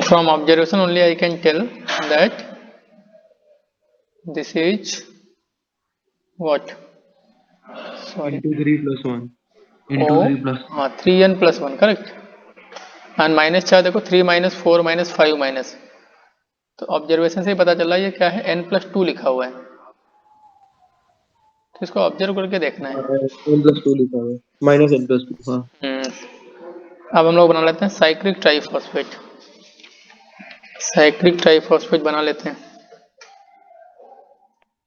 From observation only I can tell that this is what? Sorry. Into 3 plus 1. O Into 3 plus 1. हाँ 3n plus 1 correct. And minus चार देखो 3 minus 4 minus 5 minus, तो observation से ही पता चला ये क्या है, n+2 लिखा हुआ है, तो इसको ऑब्जर्व करके देखना है. n plus 2 लिखा हुआ है. Minus n plus 2. हाँ. अब हम लोग बना लेते हैं साइक्लिक ट्राइफॉस्फेट. साइक्लिक ट्राइफॉस्फेट बना लेते हैं.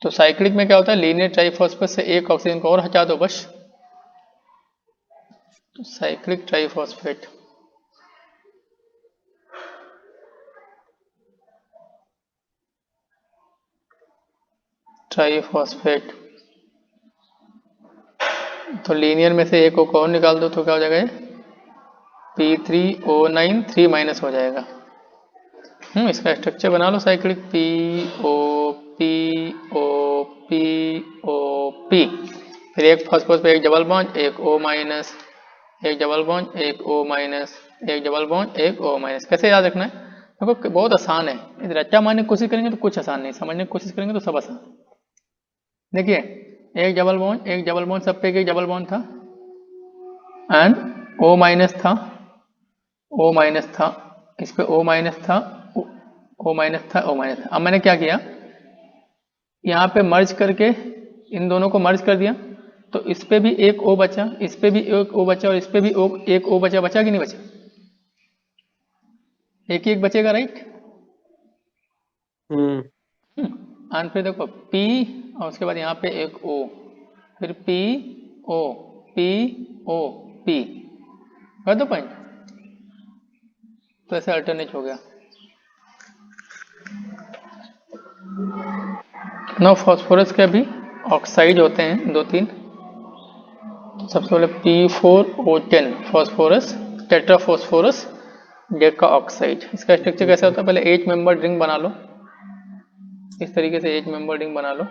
तो साइक्लिक में क्या होता है, लीनियर ट्राइफॉस्फेट से एक ऑक्सीजन को और हटा दो बस. तो साइक्लिक ट्राइफॉस्फेट ट्राइफॉस्फेट तो लीनियर में से एक को और निकाल दो तो क्या हो जाएगा, ये P3O9 3 माइनस हो जाएगा. इसका स्ट्रक्चर बना लो साइक्लिक PO फिर एक फॉस्फोरस पे एक डबल बॉन्ड, एक O माइनस, एक डबल बॉन्ड, एक O माइनस, एक डबल बॉन्ड, एक O माइनस. कैसे याद रखना है, देखो बहुत आसान है. इधर रट्टा मारने की कोशिश करेंगे तो कुछ आसान नहीं, समझने की कोशिश करेंगे तो सब आसान. देखिए एक डबल बॉन्ड सब पे एक डबल बॉन्ड था एंड O माइनस था, इस पे O माइनस था, O माइनस था, O माइनस था. अब मैंने क्या किया, यहाँ पे मर्ज करके इन दोनों को मर्ज कर दिया, तो इस पे भी एक O बचा, इस पे भी एक O बचा और इस पे भी एक O बचा कि नहीं बचा, एक ही एक बचेगा राइट. एंड फिर देखो P और उसके बाद यहाँ पे एक O, फिर PO P कर दो पॉइंट, तो ऐसे अल्टरनेट हो गया. नौ फॉस्फोरस के भी ऑक्साइड होते हैं 2-3. सबसे पहले P4O10 फॉस्फोरस टेट्राफॉस्फोरस डेका ऑक्साइड. इसका स्ट्रक्चर कैसा होता है, पहले 8 मेंबर रिंग बना लो, इस तरीके से 8 मेंबर रिंग बना लो.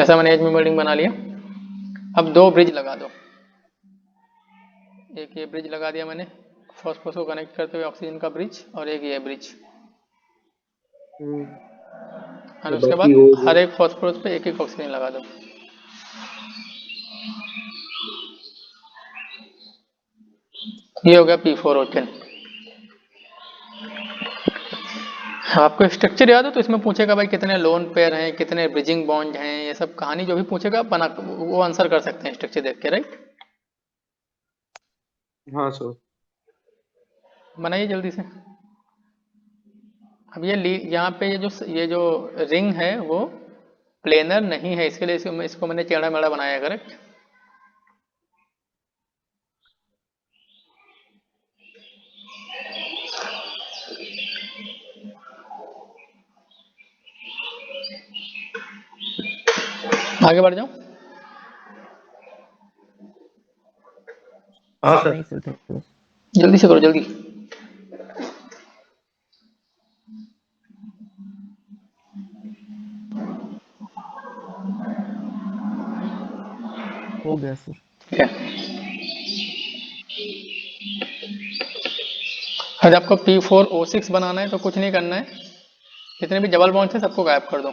ऐसा मैंने 8 मेंबर रिंग बना लिया. अब दो ब्रिज लगा दो, एक ये ब्रिज लगा दिया मैंने फॉस्फोरस को कनेक्ट करते हुए ऑक्सीजन का ब्रिज, और एक ये ब्रिज. और उसके बाद हर एक फॉस्फोरस पे एक एक ऑक्सीजन लगा दो. ये हो गया P4O10. आपको स्ट्रक्चर याद हो तो इसमें पूछेगा भाई कितने लोन पेयर हैं, कितने ब्रिजिंग बॉन्ड हैं, ये सब कहानी जो भी पूछेगा बना वो आंसर कर सकते हैं स्ट्रक्चर देख के राइट. हाँ सर. बनाइए जल्दी से. अब ये यहाँ पे ये जो रिंग है वो प्लेनर नहीं है, इसके लिए इसको मैंने टेढ़ा मेढ़ा बनाया करेक्ट. आगे बढ़ जाओ. हाँ सर. जल्दी से करो जल्दी. हो गया सर. ठीक है. अब आपको P4O6 बनाना है तो कुछ नहीं करना है, जितने भी डबल बॉन्ड थे सबको गायब कर दो,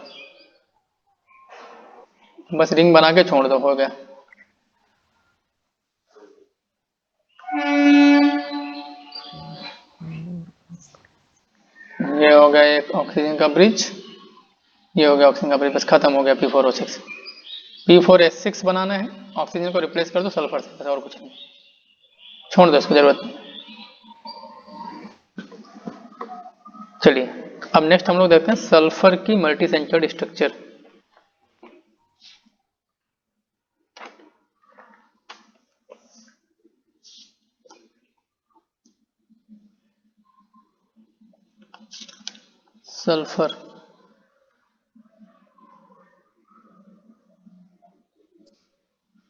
बस रिंग बना के छोड़ दो, हो गया. ये हो गया एक ऑक्सीजन का ब्रिज, ये हो गया ऑक्सीजन का ब्रिज, बस खत्म हो गया P4O6. P4S6 बनाना है, ऑक्सीजन को रिप्लेस कर दो सल्फर से, बस और कुछ नहीं, छोड़ दो इसको जरूरत नहीं. चलिए अब नेक्स्ट हम लोग देखते हैं सल्फर की multi centred structure. Sulphur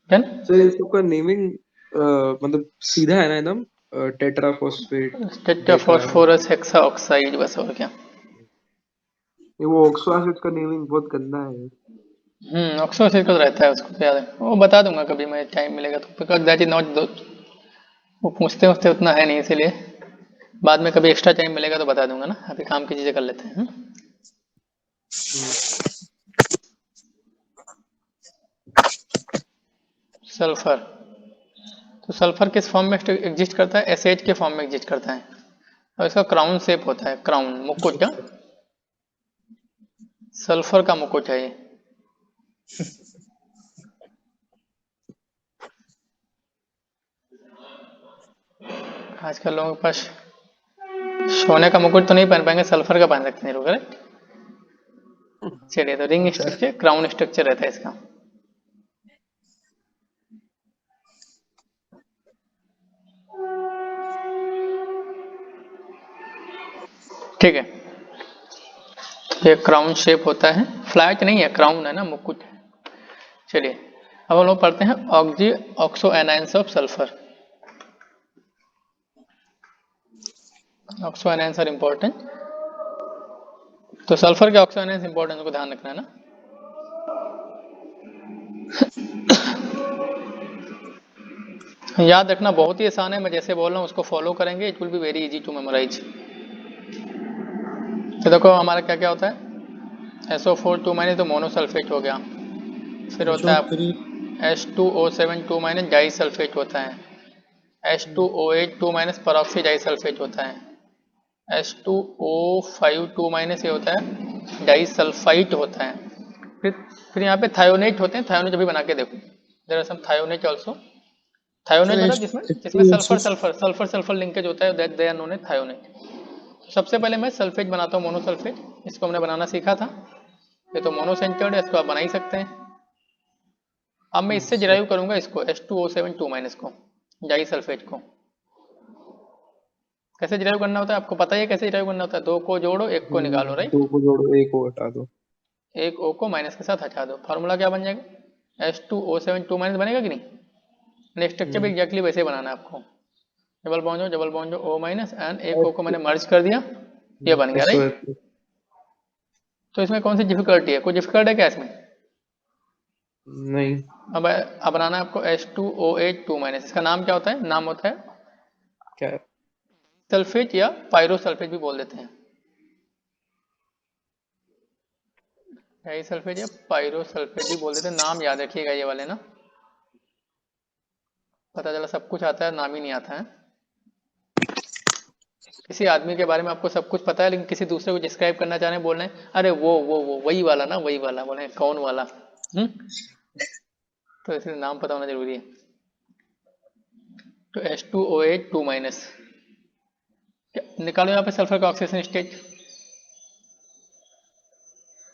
sir इसका नेमिंग मतलब सीधा है ना एकदम, टेट्राफॉस्फोरस हेक्सा ऑक्साइड, बस और क्या. वो ऑक्सो एसिड का नेमिंग बहुत गंदा है. ऑक्सो एसिड का तो रहता है, उसको तो याद है, वो बता दूंगा कभी मैं टाइम मिलेगा तो, बिकॉज दैट इज नॉट, वो पूछते उछते उतना है नहीं, इसीलिए बाद में कभी एक्स्ट्रा टाइम मिलेगा तो बता दूंगा ना, अभी काम की चीजें कर लेते हैं। सल्फर, तो सल्फर किस फॉर्म में एग्जिस्ट करता है? एसएच के फॉर्म में एग्जिस्ट करता है, और इसका क्राउन शेप होता है, क्राउन, मुकुट क्या, सल्फर का मुकुट है ये। आजकल लोगों के पास सोने का मुकुट तो नहीं पहन पाएंगे, सल्फर का पहन सकते हैं लोग, करेक्ट। चलिए, तो रिंग होता है। स्ट्रक्चर, क्राउन स्ट्रक्चर रहता है इसका। ठीक है, ये क्राउन शेप होता है, फ्लैट नहीं है, क्राउन है ना, मुकुट है। चलिए, अब हम लोग पढ़ते हैं oxy oxo anions of sulphur. Oxo anions are important, तो सल्फर के ऑक्सो एनायंस इंपॉर्टेंस को ध्यान रखना है ना। याद रखना बहुत ही आसान है, मैं जैसे बोल रहा हूँ उसको फॉलो करेंगे, it will be very easy to memorise. तो देखो हमारा क्या क्या होता है, SO4 2 माइनस तो मोनोसल्फेट हो गया, फिर होता SO3 है H2O7 2 माइनस डाई सल्फेट होता है, H2OH 2 माइनस परऑक्सी डाई सल्फेट होता है, H2O5 2 माइनस ये होता है डाई सल्फाइट होता है। फिर फिर यहाँ पे थायोनेट होते हैं, थायोनेट अभी बना के देखो, there are some thionate also. Thionate sir मतलब जिसमें जिसमें sulphur H2SO sulphur sulphur sulphur linkage होता है, that they are known as thionate. सबसे पहले मैं सल्फेट बनाता हूँ, मोनोसल्फेट, इसको हमने बनाना सीखा था, ये तो मोनोसेंटर्ड है, इसको आप बना ही सकते हैं। अब मैं इससे सर डिराइव करूंगा इसको H2O7 2 माइनस को, डाई सल्फेट को। कैसे डिराइव करना होता है आपको पता ही है, कैसे डिराइव करना होता है, दो को जोड़ो एक को निकालो, राइट। दो को जोड़ो एक को हटा दो। एक O को माइनस के साथ हटा दो, फार्मूला क्या बन जाएगा, H2O7 2 माइनस बनेगा कि नहीं। स्ट्रक्चर भी एग्जैक्टली वैसे ही बनाना है आपको, डबल बॉन्ड जो O माइनस एंड एक O को मैंने मर्ज कर दिया, ये बन गया, राइट। SO तो इसमें कौन सी डिफिकल्टी है, कोई डिफिकल्ट है क्या इसमें। नहीं अब बनाना है आपको H2OH 2 माइनस, इसका नाम क्या होता है, नाम होता है क्या है? सल्फेट या पायरोसल्फेट भी बोल देते हैं, डाई सल्फेट या पायरोसल्फेट भी बोल देते हैं, नाम याद रखिएगा ये वाले ना, पता चला सब कुछ आता है, नाम ही नहीं आता है। किसी आदमी के बारे में आपको सब कुछ पता है, लेकिन किसी दूसरे को डिस्क्राइब करना चाह रहे हैं, बोल रहे हैं अरे वो वही वाला ना, वही वाला, बोले कौन वाला। तो इसलिए नाम पता होना जरूरी है। तो H2OH 2 माइनस, निकालो यहाँ पे सल्फर का ऑक्सीडेशन स्टेट,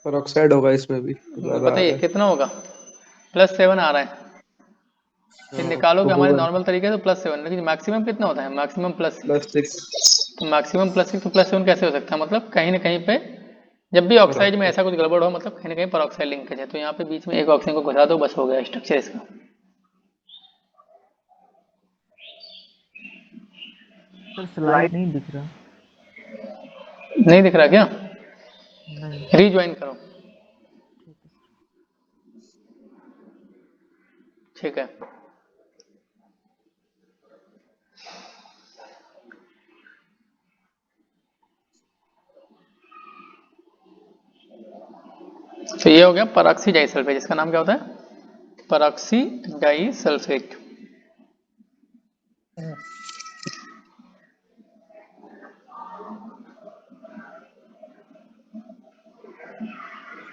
पेरोक्साइड होगा इसमें भी तो ज्यादा आ बताइए रहा है। कितना होगा, +7 आ रहा है। फिर हाँ तो निकालोगे हमारे होगा नॉर्मल तरीके से +7, लेकिन मैक्सिमम कितना होता है, मैक्सिमम +6। +6। तो मैक्सिमम +6 तो +7 कैसे हो सकता है, मतलब कहीं ना कहीं पे जब भी ऑक्साइड में पेरोक्साइड ऐसा कुछ गड़बड़ हो, मतलब कहीं ना कहीं परऑक्साइड लिंकेज है, तो यहाँ पे बीच में एक ऑक्सीजन को घुसा दो, बस हो गया स्ट्रक्चर इसका। सर स्लाइड नहीं दिख रहा। नहीं दिख रहा क्या, नहीं। रीज्वाइन करो, ठीक है सर। ठीक है। तो ये हो गया परऑक्सी डाई सल्फेट, इसका नाम क्या होता है, परऑक्सी डाई सल्फेट।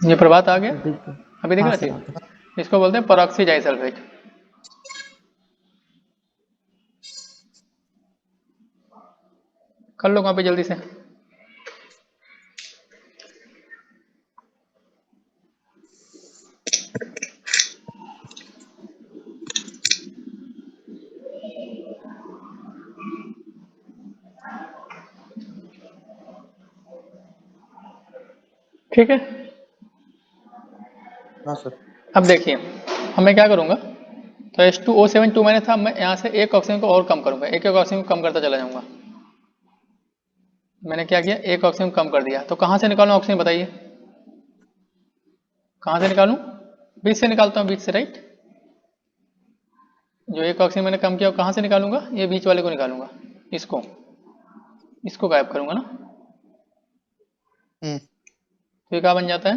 ये प्रभात आ हाँ गया, सर दिख गया। अभी दिख हाँ रहा सर आ गया। चीज, इसको बोलते हैं परऑक्सी डाई सल्फेट। कर लो कॉपी जल्दी से। ठीक है, हाँ सर। अब देखिए, अब मैं क्या करूंगा, तो H2O7 2 माइनस था, मैं यहाँ से एक ऑक्सीजन को और कम करूंगा, एक एक ऑक्सीजन को कम करता चला जाऊंगा। मैंने क्या किया, एक ऑक्सीजन कम कर दिया, तो कहाँ से निकालूं ऑक्सीजन बताइए, कहाँ से निकालूं, बीच से निकालता हूँ, बीच से, राइट। जो एक ऑक्सीजन मैंने कम किया वो कहाँ से निकालूंगा, ये बीच वाले को निकालूंगा, इसको इसको गायब करूंगा ना, तो ये क्या बन जाता है,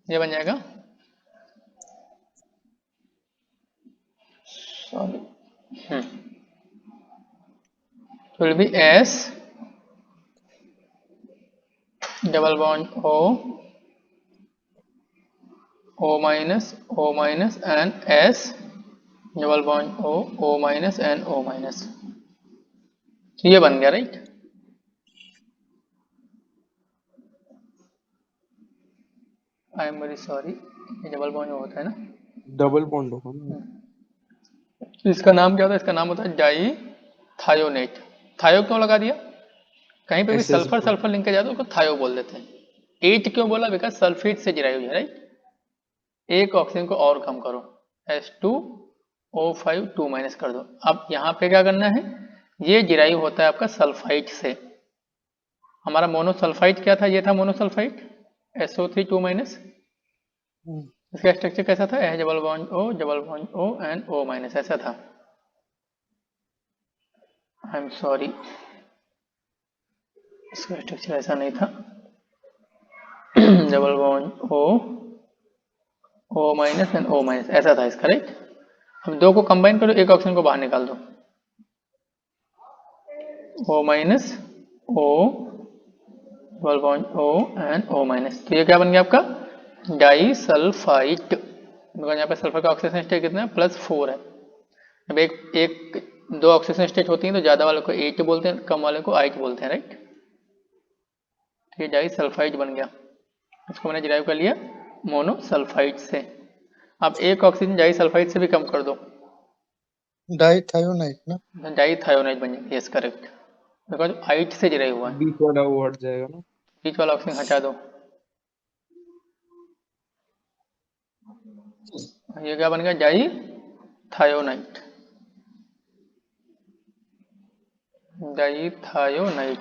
ये बन जाएगा, sorry, will be S double bond O minus and S double bond O minus and O minus. तो ये बन गया, right. I am very sorry, ये डबल बॉन्ड होता है ना, डबल बॉन्ड होगा ना। इसका नाम क्या होता है, इसका नाम होता है डाई थायोनेट। थायो क्यों लगा दिया, कहीं पे भी SS sulphur bond. Sulphur link के जाए तो उसको थायो बोल देते हैं। एट क्यों बोला, बिकॉज सल्फेट से जिराई हुई है, राइट। एक ऑक्सीजन को और कम करो, H2O5 2 माइनस कर दो। अब यहाँ पे क्या करना है, ये जिराइव होता है आपका सल्फाइड से। हमारा मोनोसल्फाइड क्या था, ये था मोनोसल्फाइड SO3 2 माइनस। इसका स्ट्रक्चर कैसा था, H double bond O and O minus, ऐसा था। आई एम सॉरी, इसका स्ट्रक्चर ऐसा नहीं था, double bond O minus and O minus, ऐसा था इसका, राइट। अब दो को कंबाइन करो, एक ऑक्सीजन को बाहर निकाल दो, O minus O double bond O and O minus, तो ये क्या बन गया आपका डाई सल्फाइड। यहाँ पे सल्फर का ऑक्सीजन स्टेट कितना है, +4 है। अब एक दो ऑक्सीजन स्टेट होती हैं तो ज्यादा वाले को 8 बोलते हैं, कम वाले को 8 बोलते हैं, राइट। तो ये डाई सल्फाइड बन गया, इसको मैंने डिराइव कर लिया मोनोसल्फाइड से। अब एक ऑक्सीजन डाई सल्फाइड से भी कम कर दो, डाइथायोनाइट ना। डाई थायोनाइड बन जाएगा, यस करेक्ट, बिकॉज 8 से डिराइव हुआ है। बीच वाला वो हट जाएगा ना। बीच वाला ऑक्सीजन हटा दो, ये क्या बन गया डाई थायोनाइट, डाई थायोनाइट।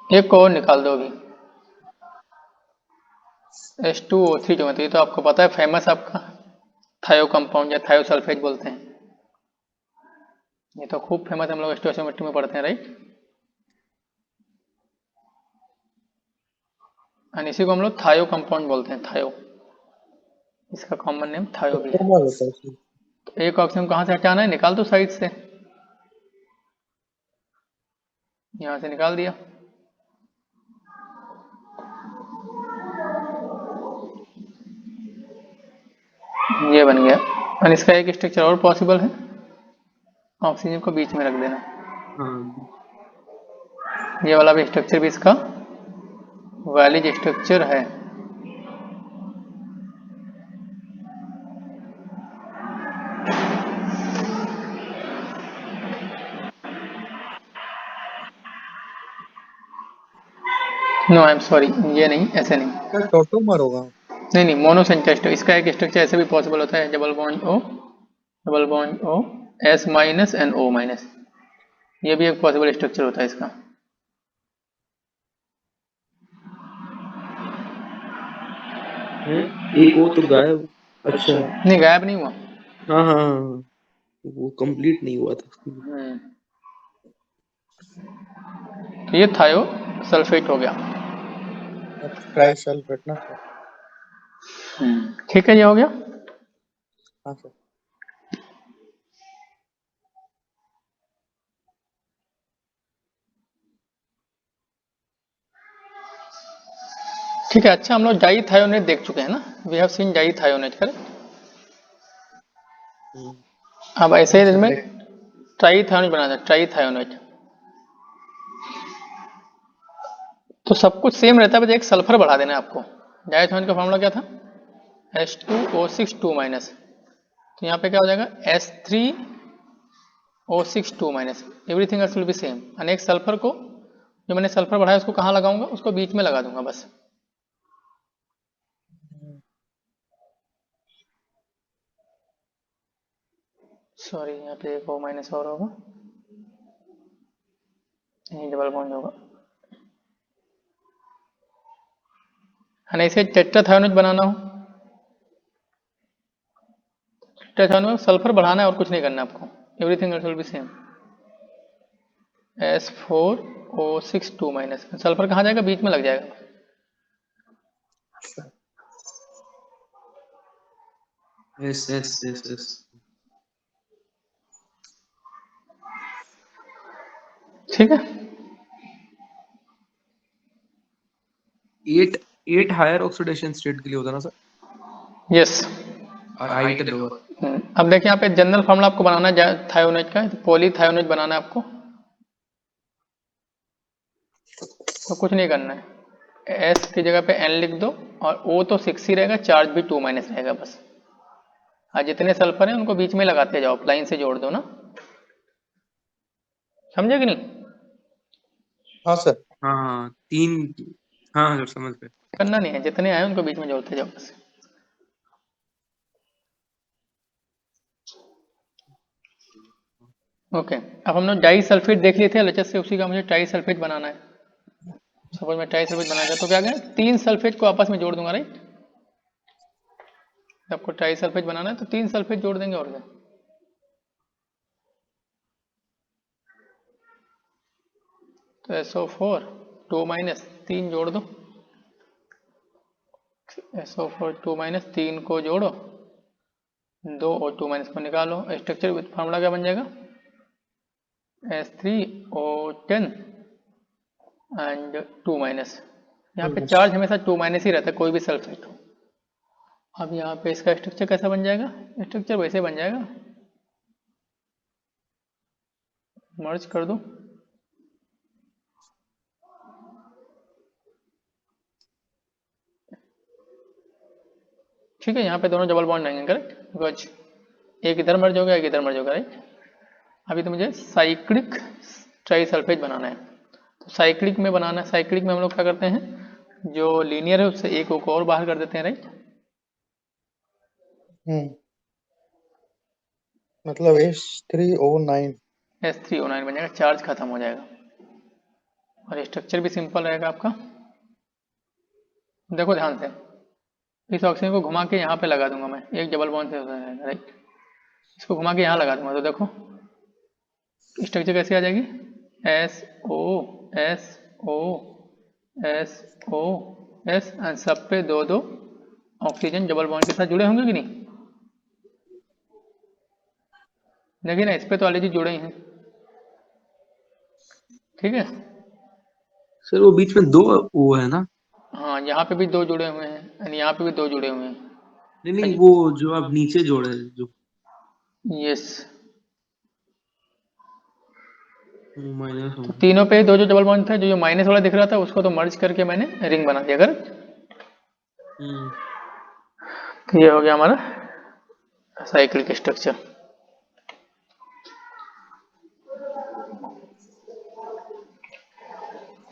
एक को और निकाल दो अभी, H2O3 जो है, तो ये तो आपको पता है फेमस आपका थायो कंपाउंड या थायोसल्फेट बोलते हैं, ये तो खूब फेमस, हम लोग स्टोइकोमेट्री में पढ़ते हैं, राइट। एंड इसी को हम लोग थायो कंपाउंड बोलते हैं, थायो, इसका कॉमन नेम थायो भी है। फॉर्मल होता है उसमें। तो एक ऑक्सीजन कहाँ से हटाना है, निकाल दो साइड से, यहाँ से निकाल दिया, ये बन गया। और इसका एक स्ट्रक्चर और पॉसिबल है, ऑक्सीजन को बीच में रख देना, हाँ, ये वाला भी स्ट्रक्चर भी इसका वैलिड स्ट्रक्चर है। नो आई एम सॉरी, ये नहीं, ऐसे नहीं, क्या टोटोमर होगा। नहीं नहीं, मोनोसेंटेस्ट, इसका एक स्ट्रक्चर ऐसे भी पॉसिबल होता है, double bond O S minus and O minus, ये भी एक पॉसिबल स्ट्रक्चर होता है इसका। है एक वो तो गायब। अच्छा, नहीं गायब नहीं हुआ, हाँ हाँ हाँ हाँ, वो कंप्लीट नहीं हुआ था। तो ये थायो सल्फेट हो गया। ट्राइसल्फेट ना सर। ठीक है, ये हो गया। हाँ सर। ठीक है, अच्छा हम लोग डाई थायोनेट देख चुके हैं ना, we have seen dithionate, correct. अब ऐसे ही इसमें ट्राई थायोनेट बनाना है, ट्राई थायोनेट, तो सब कुछ सेम रहता है, बस एक सल्फर बढ़ा देना है आपको। डाई थायोनेट का फॉर्मूला क्या था, H2O6 2 माइनस, तो यहाँ पे क्या हो जाएगा S3O6 2 minus, everything else will be same. और एक सल्फर को, जो मैंने सल्फर बढ़ाया उसको कहाँ लगाऊंगा, उसको बीच में लगा दूंगा बस। सॉरी, यहाँ पे एक O माइनस और होगा, यही डबल बॉन्ड होगा, है ना, इसे टेट्राथायोनाइड बनाना हो, टेट्राथायोनाइड में सल्फर बढ़ाना है और कुछ नहीं करना है आपको, everything else will be same. S4O6 2 minus, sulphur कहाँ जाएगा, बीच में लग जाएगा। Yes yes yes yes. ठीक है, 8 हायर ऑक्सीडेशन स्टेट के लिए होता है ना सर, यस। और 8 लोअर। अब देखिए यहाँ पे जनरल फार्मूला आपको बनाना है थायोनाइड का, तो पॉलीथायोनाइड बनाना है आपको, तो कुछ नहीं करना है, S की जगह पे N लिख दो, और O तो 6 ही रहेगा, चार्ज भी 2 माइनस रहेगा बस। और जितने सल्फर हैं उनको बीच में लगाते जाओ, लाइन से जोड़ दो ना, समझे कि नहीं? हाँ सर। हाँ 3, हाँ सर समझ गए। करना नहीं है, जितने आए उनको बीच में जोड़ते जाओ बस। ओके, अब हमने डाई सल्फेट देख लिए थे LHS से, उसी का मुझे ट्राई सल्फेट बनाना है। सपोज मैं ट्राई सल्फेट बनाना चाहता हूँ, तो क्या करें, 3 सल्फेट को आपस में जोड़ दूंगा, राइट। आपको ट्राई सल्फेट बनाना है तो 3 सल्फेट जोड़ देंगे, और क्या। तो SO4 2 माइनस 3 जोड़ दो, SO4 2 माइनस 3 को जोड़ो, 2 और 2 माइनस को निकालो, स्ट्रक्चर विथ फार्मूला क्या बन जाएगा, S3O10 एंड 2 माइनस। यहाँ पे चार्ज हमेशा 2 माइनस ही रहता है, कोई भी सल्फेट हो। अब यहाँ पे इसका स्ट्रक्चर कैसा बन जाएगा, स्ट्रक्चर वैसे बन जाएगा, मर्ज कर दो, ठीक है। यहाँ पे दोनों डबल बॉन्ड आएंगे, करेक्ट, बिकॉज एक इधर मर्ज हो गया, एक इधर मर्ज हो गया, राइट। अभी तो मुझे साइक्लिक ट्राई सल्फेट बनाना है, तो साइक्लिक में बनाना है, साइक्लिक में हम लोग क्या करते हैं, जो लीनियर है उससे एक को और बाहर कर देते हैं, राइट। मतलब S3O9। S3O9 बन जाएगा, चार्ज खत्म हो जाएगा, और स्ट्रक्चर भी सिंपल रहेगा आपका। देखो ध्यान से, इस ऑक्सीजन को घुमा के यहाँ पे लगा दूंगा मैं, एक डबल बॉन्ड से, राइट। इसको घुमा के यहाँ लगा दूंगा, तो देखो स्ट्रक्चर कैसी आ जाएगी, SO SO SO S, and सब पे 2 ऑक्सीजन डबल बॉन्ड के साथ जुड़े होंगे कि नहीं, देखिए ना, इस पे तो ऑलरेडी जुड़े ही हैं, ठीक है। सर वो बीच में 2 वो है ना, हाँ, यहाँ पे भी 2 जुड़े हुए हैं, एंड यहाँ पे भी 2 जुड़े हुए हैं, नहीं नहीं वो जो आप नीचे जोड़े जो यस। माइनस तो तीनों पे 2 जो डबल बॉन्ड था, जो माइनस वाला दिख रहा था उसको तो मर्ज करके मैंने रिंग बना दिया, अगर तो ये हो गया हमारा cyclic structure.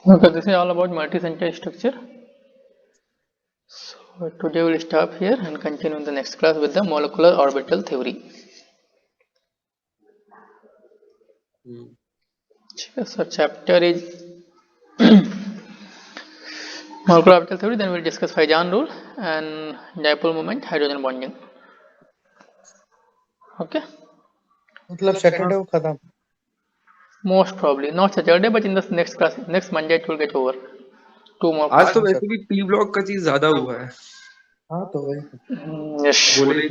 Okay, this is all about multi-center structure. So today we'll stop here and continue in the next class with the molecular orbital theory. So chapter is molecular orbital theory. Then we'll discuss Fajan rule and dipole moment, hydrogen bonding. Okay. मतलब Saturday को खत्म। Most probably not Saturday, but in the next class, next Monday it will get over. 2 more आज तो classes. वैसे भी P block का चीज ज्यादा हुआ है। हाँ तो वही। Yes. बोले